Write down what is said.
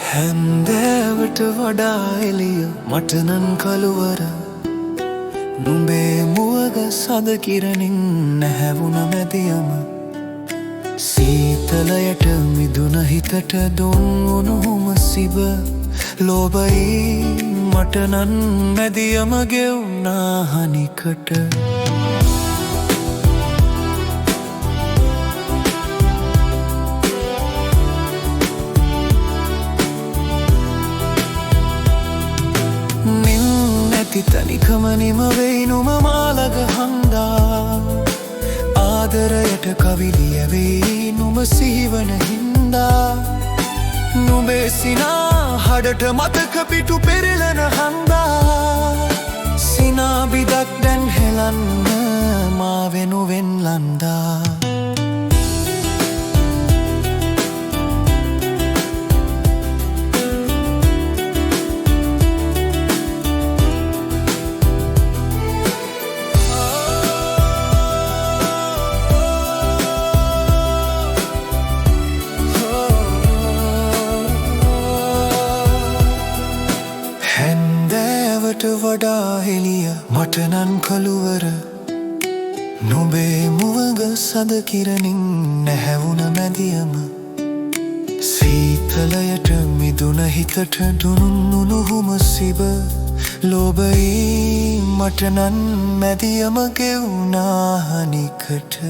හැන්දෑවට වඩා එළිය මට නම් කළුවර නුඹේ මුවග සද කිරණින් නැහැවුණ මැදියම සීතලයට මිදුන හිතට දුන්වුණුම සිබ ලෝභයි මට නම් මැදියම ගෙවුණා හනිකට තනිකම නිම වෙයි නුම මාලග හන්දා ආදරයට කවිලිය වෙයි නුම සිහිවන හින්දා නුඹේ සිනා හඩට මතක පිටු පෙරලන හන්දා සිනා බිදක් දැන් හෙලන්න මා වෙනුවෙන් ලන්දා වඩා එළිය මට නම් කළුවර නුඹේ මුවග සද කිරණින් නැහැවුණ මැදියම සීතලයට මිදුන හිතට දුනුනුහුම සිබ ලෝභයි මට නම් මැදියම ගෙවුණා හනිකට